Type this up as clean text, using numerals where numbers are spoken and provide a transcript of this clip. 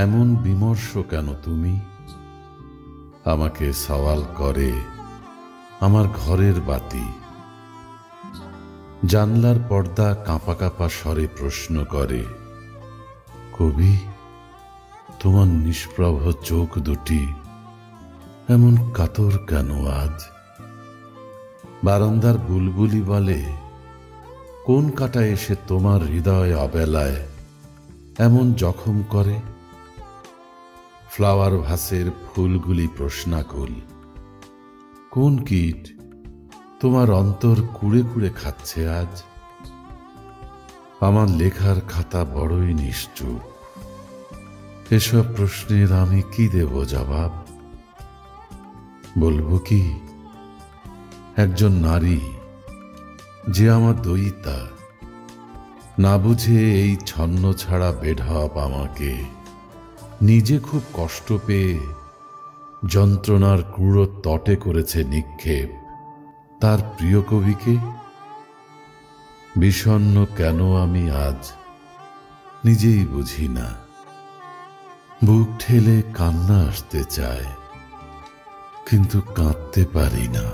এমন বিমর্ষ কেন তুমি? আমাকে সওয়াল করে আমার ঘরের বাতি। জানলার পর্দা কাঁপা কাঁপা স্বরে প্রশ্ন করে, কবি, তোমার নিষ্প্রভ চোখ দুটি এমন কাতর কেন আজ? বারান্দার বুলবুলি বলে, কোন কাঁটা এসে তোমার হৃদয় অবেলায় এমন জখম করে? ফ্লাওয়ার ভাসের ফুলগুলি প্রশ্নাকুল, কোন কীট তোমার অন্তর কুড়ে কুড়ে খাচ্ছে আজ? আমার লেখার খাতা বড়ই নিশ্চুপ। এসব প্রশ্নের আমি কি দেব জবাব? বলবো কি, একজন নারী যে আমার দয়িতা, না বুঝে এই ছন্ন ছাড়া বেঢপ আমাকে নিজে খুব কষ্ট পেয়ে যন্ত্রণার ক্রূর তটে করেছে নিক্ষেপ তার প্রিয় কবিকে। বিষণ্ণ কেন আমি আজ নিজেই বুঝি না। বুক ঠেলে কান্না আসতে চায়, কিন্তু কাঁদতে পারি না।